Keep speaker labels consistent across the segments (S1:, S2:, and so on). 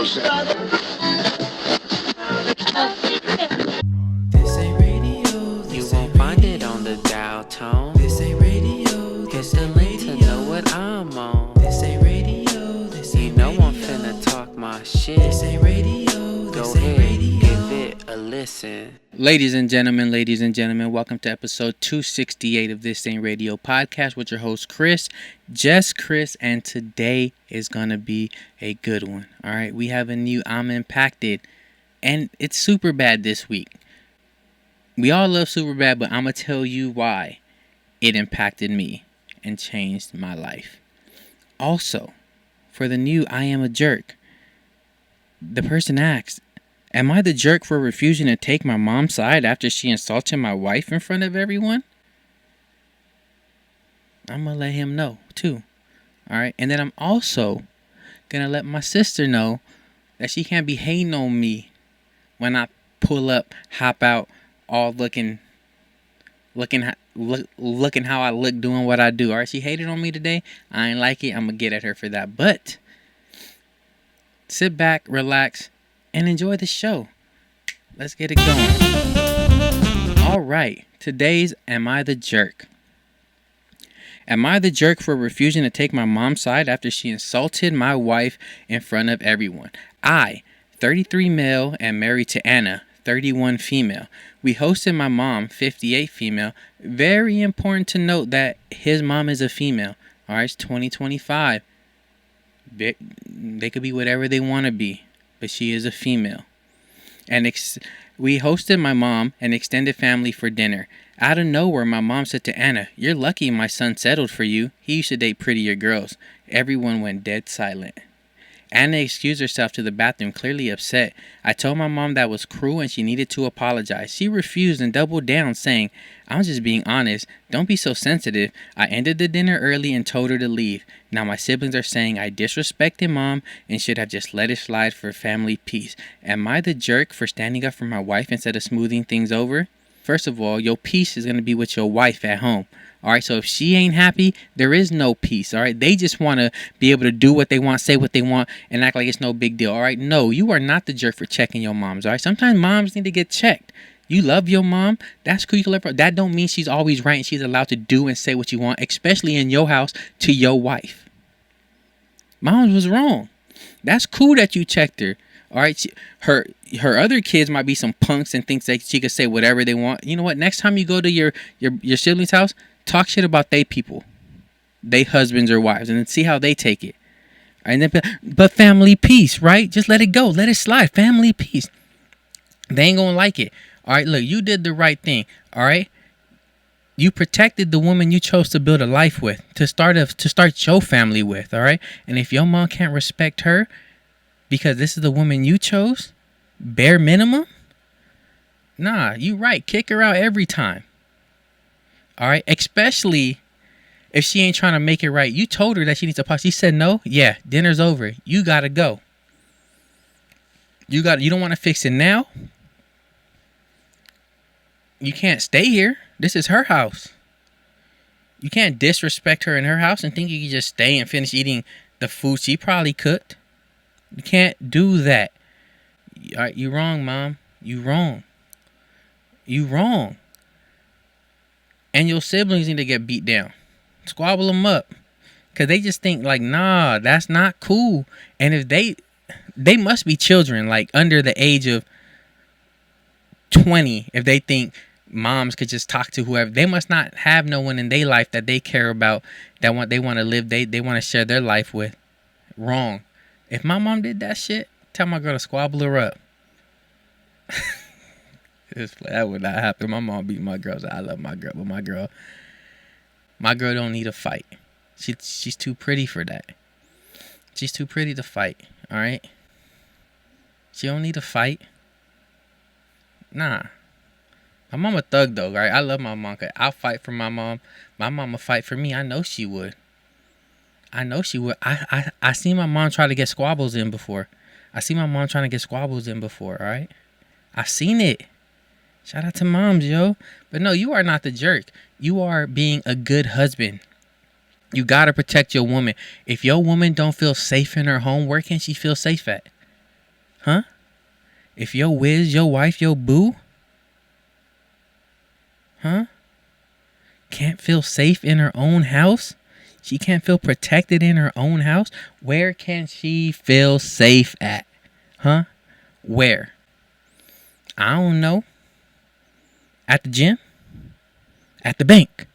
S1: This ain't radio. You won't find it on the dial tone. This ain't radio. Hit the link to know what I'm on. This ain't radio. You know I'm finna talk my shit. This ain't radio. Go ahead, give it a listen.
S2: Ladies and gentlemen, welcome to episode 268 of This Ain't Radio podcast with your host Chris, just Chris, and today is gonna be a good one. All right, we have a new I'm Impacted, and it's Superbad this week. We all love Superbad, but I'm gonna tell you why it impacted me and changed my life. Also, for the new I Am a Jerk, the person asked, am I the jerk for refusing to take my mom's side after she insulted my wife in front of everyone? I'm going to let him know too. All right. And then I'm also going to let my sister know that she can't be hating on me when I pull up, hop out, all looking how I look doing what I do. All right. She hated on me today. I ain't like it. I'm going to get at her for that. But sit back, relax, and enjoy the show. Let's get it going. All right. Today's Am I the Jerk? Am I the jerk for refusing to take my mom's side after she insulted my wife in front of everyone? I, 33 male and married to Anna, 31 female. We hosted my mom, 58 female. Very important to note that his mom is a female. All right, it's 2025. They could be whatever they want to be, but she is a female. And we hosted my mom and extended family for dinner. Out of nowhere, my mom said to Anna, "You're lucky my son settled for you. He used to date prettier girls." Everyone went dead silent. Anna excused herself to the bathroom, clearly upset. I told my mom that was cruel and she needed to apologize. She refused and doubled down, saying, "I'm just being honest. Don't be so sensitive." I ended the dinner early and told her to leave. Now my siblings are saying I disrespected mom and should have just let it slide for family peace. Am I the jerk for standing up for my wife instead of smoothing things over? First of all, your peace is going to be with your wife at home. All right, so if she ain't happy, there is no peace. All right, they just want to be able to do what they want, say what they want, and act like it's no big deal. All right, no, you are not the jerk for checking your moms. All right, sometimes moms need to get checked. You love your mom, that's cool. You can love her. That don't mean she's always right and she's allowed to do and say what you want, especially in your house to your wife. Mom was wrong. That's cool that you checked her. All right, her other kids might be some punks and thinks that she could say whatever they want. You know what? Next time you go to your siblings' house, talk shit about they people, they husbands or wives, and then see how they take it. All right, and then, but family peace, right? Just let it go, let it slide. Family peace. They ain't gonna like it. All right, look, you did the right thing. All right, you protected the woman you chose to build a life with, to start your family with. All right, and if your mom can't respect her because this is the woman you chose, bare minimum, nah, you right. Kick her out every time. All right, especially if she ain't trying to make it right. You told her that she needs to pause. She said no. Yeah, dinner's over. You gotta go. You don't want to fix it now. You can't stay here. This is her house. You can't disrespect her in her house and think you can just stay and finish eating the food she probably cooked. You can't do that. All right, you wrong, Mom. You wrong. You wrong. And your siblings need to get beat down. Squabble them up. Because they just think like, nah, that's not cool. And if they must be children, like under the age of 20, if they think moms could just talk to whoever. They must not have no one in their life that they care about, that they want to live, they want to share their life with. Wrong. If my mom did that shit, tell my girl to squabble her up. That would not happen. My mom beat my girls. I love my girl, but my girl don't need a fight. She's too pretty for that. She's too pretty to fight. All right. She don't need a fight. Nah. My mom a thug though, right? I love my mom. I'll fight for my mom. My mom will fight for me. I know she would. I seen my mom try to get squabbles in before. All right. I've seen it. Shout out to moms, yo. But no, you are not the jerk. You are being a good husband. You got to protect your woman. If your woman don't feel safe in her home, where can she feel safe at? Huh? If your whiz, your wife, your boo, huh, can't feel safe in her own house, she can't feel protected in her own house, where can she feel safe at? Huh? Where? I don't know. At the gym? At the bank?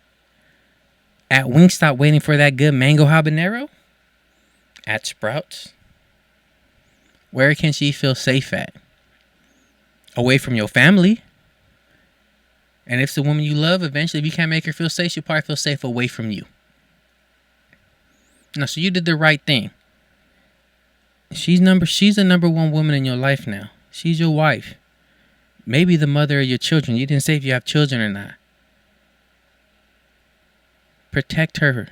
S2: At Wingstop waiting for that good mango habanero? At Sprouts? Where can she feel safe at? Away from your family? And if it's the woman you love, eventually if you can't make her feel safe, she'll probably feel safe away from you. No, so you did the right thing. She's the number one woman in your life now. She's your wife. Maybe the mother of your children. You didn't say if you have children or not. Protect her.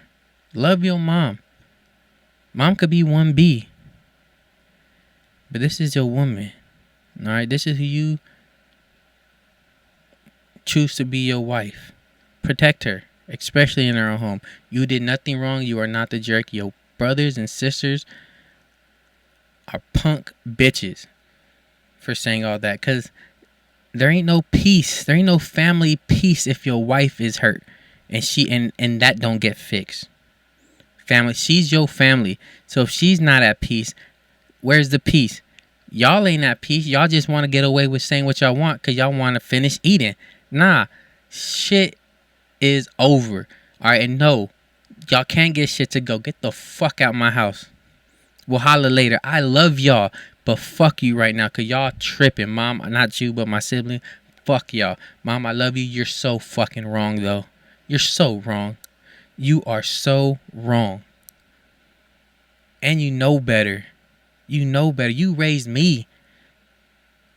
S2: Love your mom. Mom could be 1B. But this is your woman. Alright? This is who you choose to be your wife. Protect her. Especially in her own home. You did nothing wrong. You are not the jerk. Your brothers and sisters are punk bitches for saying all that. Because there ain't no peace. There ain't no family peace if your wife is hurt. And that don't get fixed. Family. She's your family. So if she's not at peace, where's the peace? Y'all ain't at peace. Y'all just want to get away with saying what y'all want because y'all want to finish eating. Nah. Shit is over. Alright, and no, y'all can't get shit to go. Get the fuck out my house. We'll holler later. I love y'all, but fuck you right now, cause y'all tripping. Mom, not you, but my sibling. Fuck y'all. Mom, I love you. You're so fucking wrong, though. You're so wrong. You are so wrong. And you know better. You know better. You raised me.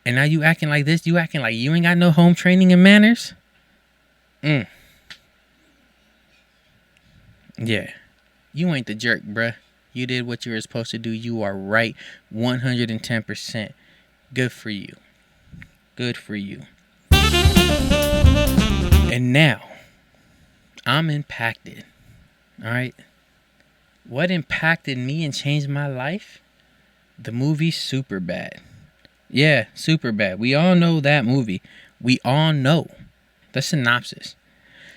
S2: And now you acting like this? You acting like you ain't got no home training and manners? Yeah. You ain't the jerk, bruh. You did what you were supposed to do. You are right 110%. Good for you. Good for you. And now, I'm impacted. Alright? What impacted me and changed my life? The movie Superbad. Yeah, Superbad. We all know that movie. We all know. The synopsis.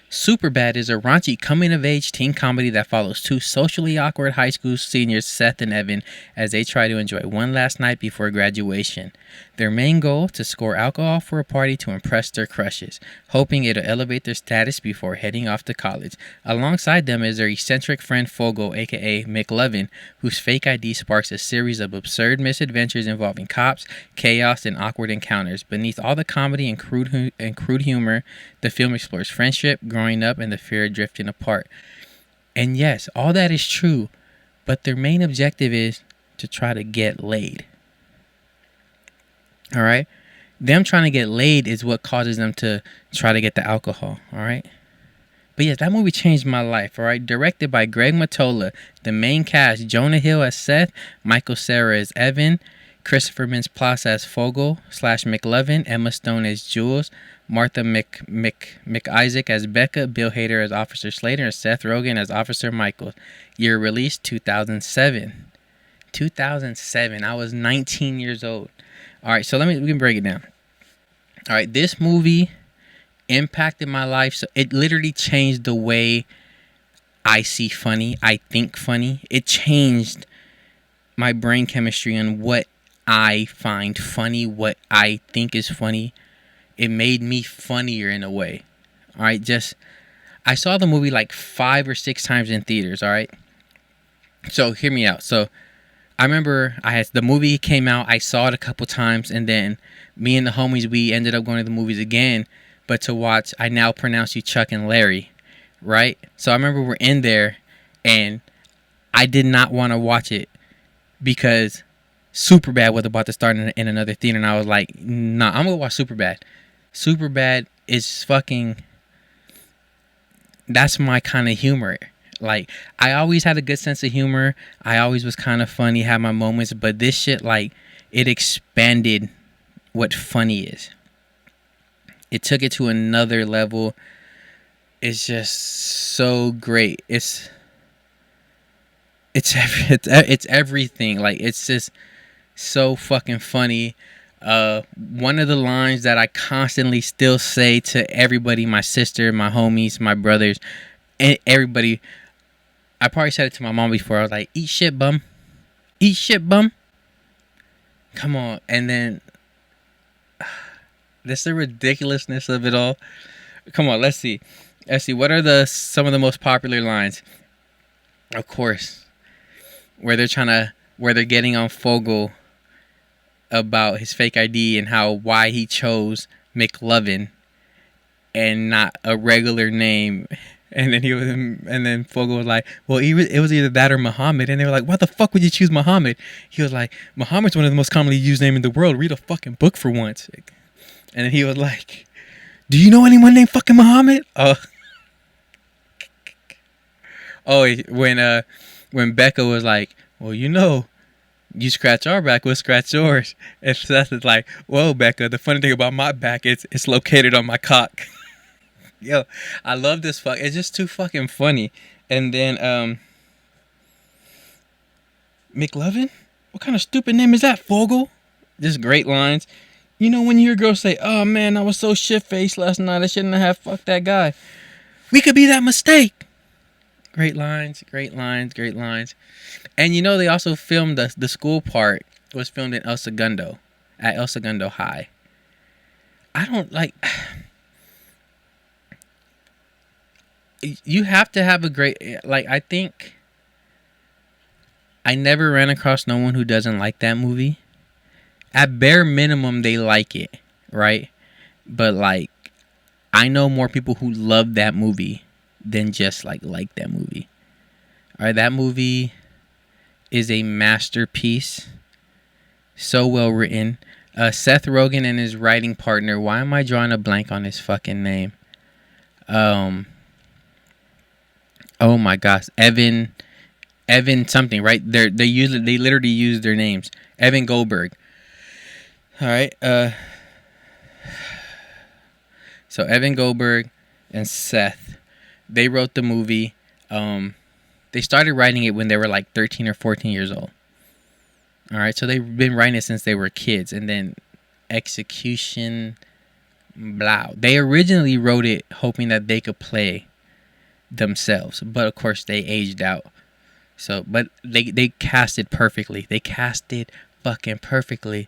S2: Superbad is a raunchy coming-of-age teen comedy that follows two socially awkward high school seniors, Seth and Evan, as they try to enjoy one last night before graduation. Their main goal, to score alcohol for a party to impress their crushes, hoping it'll elevate their status before heading off to college. Alongside them is their eccentric friend Fogel, aka McLovin, whose fake ID sparks a series of absurd misadventures involving cops, chaos, and awkward encounters. Beneath all the comedy and crude humor, the film explores friendship, growing up, and the fear of drifting apart. And yes, all that is true, but their main objective is to try to get laid. Alright? Them trying to get laid is what causes them to try to get the alcohol. Alright? But yes, that movie changed my life. Alright? Directed by Greg Mottola. The main cast: Jonah Hill as Seth, Michael Cera as Evan, Christopher Mintz-Plasse as Fogel / McLovin, Emma Stone as Jules, Martha McIsaac as Becca, Bill Hader as Officer Slater, and Seth Rogen as Officer Michael. Year release 2007. 2007. I was 19 years old. Alright, so we can break it down. Alright, this movie impacted my life. So it literally changed the way I see funny, I think funny. It changed my brain chemistry on what I find funny, what I think is funny. It made me funnier in a way. Alright, I saw the movie like 5 or 6 times in theaters, alright? So hear me out. So I remember the movie came out, I saw it a couple times, and then me and the homies, we ended up going to the movies again, but to watch I Now Pronounce You Chuck and Larry, right? So I remember we're in there, and I did not want to watch it because Superbad was about to start in another theater, and I was like, nah, I'm gonna watch Superbad. Superbad is fucking, that's my kind of humor. Like, I always had a good sense of humor. I always was kind of funny, had my moments, but this shit, like, it expanded what funny is. It took it to another level. It's just so great. It's everything. Like, it's just So fucking funny. One of the lines that I constantly still say to everybody, my sister, my homies, my brothers, and everybody. I probably said it to my mom before. I was like, "Eat shit, bum. Eat shit, bum." Come on. And then that's the ridiculousness of it all. Come on, let's see. Let's see. What are some of the most popular lines? Of course, where they're getting on Fogel about his fake ID and why he chose McLovin and not a regular name. And then Fogel was like, "Well, it was either that or Muhammad." And they were like, "Why the fuck would you choose Muhammad?" He was like, "Muhammad's one of the most commonly used names in the world. Read a fucking book for once." And then he was like, "Do you know anyone named fucking Muhammad?" When Becca was like, "Well, you scratch our back, we'll scratch yours." And Seth is like, "Whoa, Becca, the funny thing about my back is it's located on my cock." Yo, I love this fuck. It's just too fucking funny. And then McLovin? What kind of stupid name is that, Fogel? Just great lines. You know when you hear girls say, "Oh man, I was so shit-faced last night, I shouldn't have fucked that guy." We could be that mistake. Great lines, great lines, great lines. And you know they also filmed the school part was filmed in El Segundo, at El Segundo High. I don't like... You have to have a great... Like, I think... I never ran across no one who doesn't like that movie. At bare minimum, they like it, right? But, like, I know more people who love that movie than just, like that movie. All right, that movie is a masterpiece. So well written. Seth Rogen and his writing partner. Why am I drawing a blank on his fucking name? Oh my gosh, Evan something, right? They literally use their names. Evan Goldberg. All right. So Evan Goldberg and Seth, they wrote the movie. They started writing it when they were like 13 or 14 years old. All right, so they've been writing it since they were kids, and then execution, blah. They originally wrote it hoping that they could play themselves, but of course they aged out. So, but they cast it perfectly. They cast it fucking perfectly.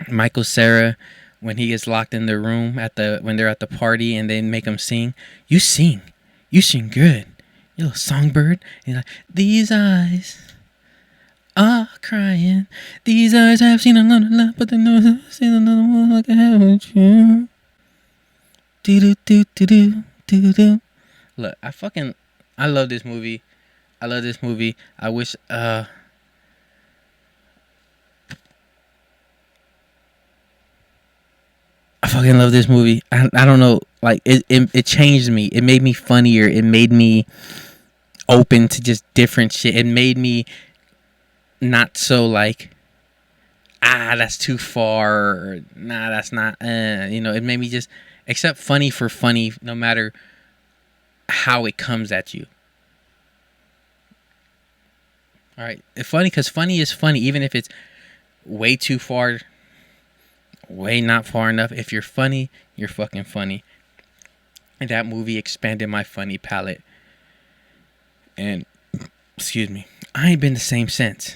S2: Michael Cera, when he gets locked in the room when they're at the party and they make him sing, you sing good, you little songbird. And he's like, "These eyes are crying. These eyes have seen a lot of love, but they never seen another one like I have with you." Do do do do do do. Look, I love this movie. I wish I fucking love this movie. I don't know, like it changed me. It made me funnier. It made me open to just different shit. It made me not so like, that's too far, or nah, that's not, it made me just accept funny for funny, no matter how it comes at you. All right, it's funny because funny is funny, even if it's way too far, way not far enough. If you're funny, you're fucking funny. And that movie expanded my funny palette. And, excuse me, I ain't been the same since.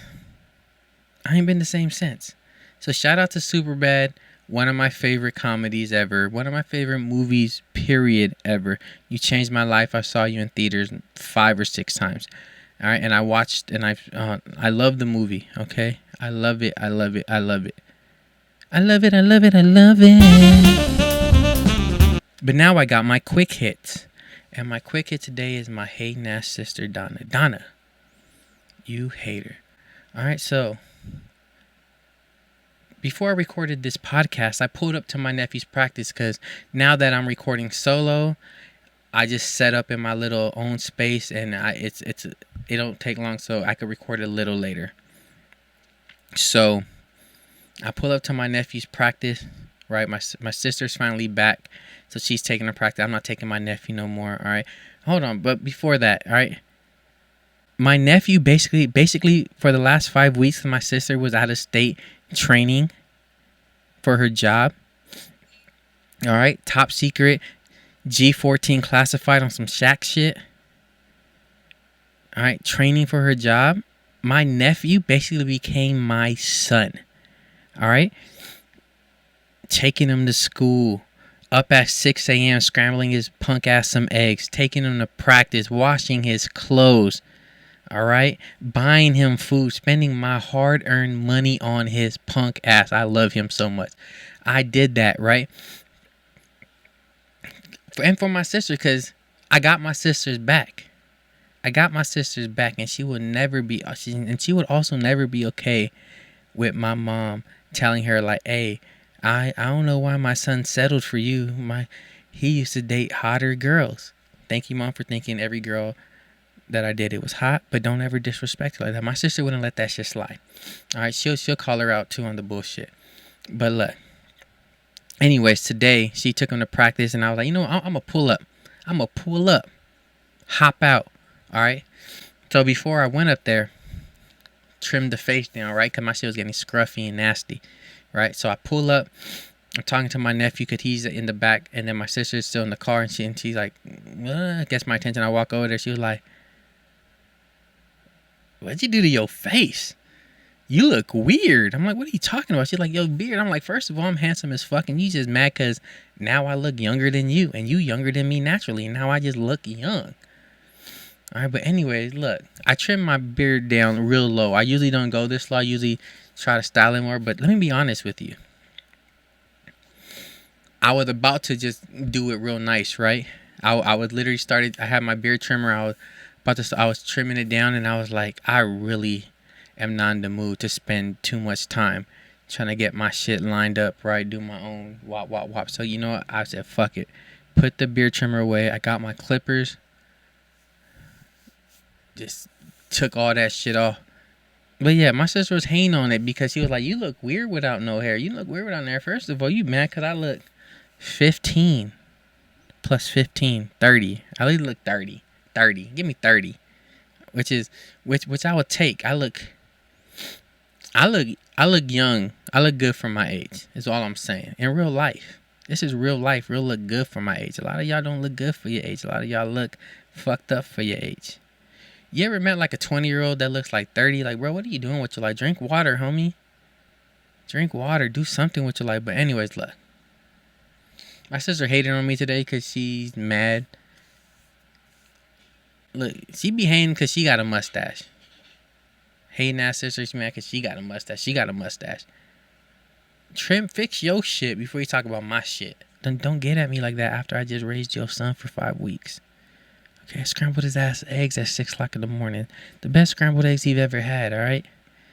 S2: So shout out to Superbad, one of my favorite comedies ever, one of my favorite movies, period, ever. You changed my life. I saw you in theaters 5 or 6 times. All right, and I watched, and I love the movie. Okay, I love it. But now I got my quick hits, and my quick hit today is my hating ass sister Donna. Donna, you hater. All right, so before I recorded this podcast, I pulled up to my nephew's practice because now that I'm recording solo, I just set up in my little own space, and it don't take long, so I could record a little later. So I pull up to my nephew's practice, right? My sister's finally back, so she's taking her practice. I'm not taking my nephew no more, all right? Hold on, but before that, all right? my nephew basically for the last 5 weeks, my sister was out of state training for her job. All right, top secret, G14 classified on some shack shit. All right, training for her job. My nephew basically became my son. All right, taking him to school, up at 6 a.m. scrambling his punk ass some eggs, taking him to practice, washing his clothes. All right, buying him food, spending my hard-earned money on his punk ass. I love him so much. I did that, right? And for my sister, because I got my sister's back. And she would never be, and she would also never be okay with my mom telling her like, hey, I don't know why my son settled for you. He used to date hotter girls. Thank you, Mom, for thinking every girl that I did it was hot, but don't ever disrespect her like that. My sister wouldn't let that shit slide. All right, she'll call her out too on the bullshit. But look, anyways, today she took him to practice, and I was like, you know what? I'm gonna pull up, hop out. All right. So before I went up there, trimmed the face down, right? Because my shit was getting scruffy and nasty, right? So I pull up. I'm talking to my nephew because he's in the back, and then my sister's still in the car, and she's like, gets my attention. I walk over there. She was like, what'd you do to your face? You look weird. I'm like, what are you talking about? She's like, yo, beard. I'm like, first of all, I'm handsome as fuck, and you just mad because now I look younger than you, and you younger than me naturally, and now I just look young. All right, but anyways, look, I trim my beard down real low. I usually don't go this low. I usually try to style it more, but let me be honest with you. I was about to just do it real nice, right? I was literally started. I had my beard trimmer. I was trimming it down, and I was like, I really am not in the mood to spend too much time trying to get my shit lined up, right? Do my own wop. So you know what? I said, fuck it. Put the beard trimmer away. I got my clippers. Just took all that shit off. But yeah, my sister was hating on it because she was like, you look weird without no hair. You look weird without no hair. First of all, you mad because I look 15 plus 15, 30. I really look 30. Give me 30. Which I would take. I look young. I look good for my age. Is all I'm saying. In real life. This is real life. Real look good for my age. A lot of y'all don't look good for your age. A lot of y'all look fucked up for your age. You ever met like a 20-year-old that looks like 30? Like, bro, what are you doing with your life? Drink water, homie. Drink water. Do something with your life. But anyways, look. My sister hated on me today because she's mad. Look, she be hating because she got a mustache. Hating ass sister, she's mad because she got a mustache. Fix your shit before you talk about my shit. Don't get at me like that after I just raised your son for 5 weeks. Okay, I scrambled his ass eggs at 6 o'clock in the morning. The best scrambled eggs he've ever had, alright?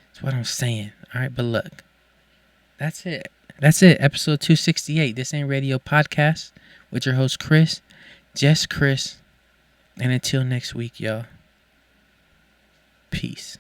S2: That's what I'm saying. Alright, but look. That's it. Episode 268. This Ain't Radio Podcast with your host, Chris. Just Chris. And until next week, y'all. Peace.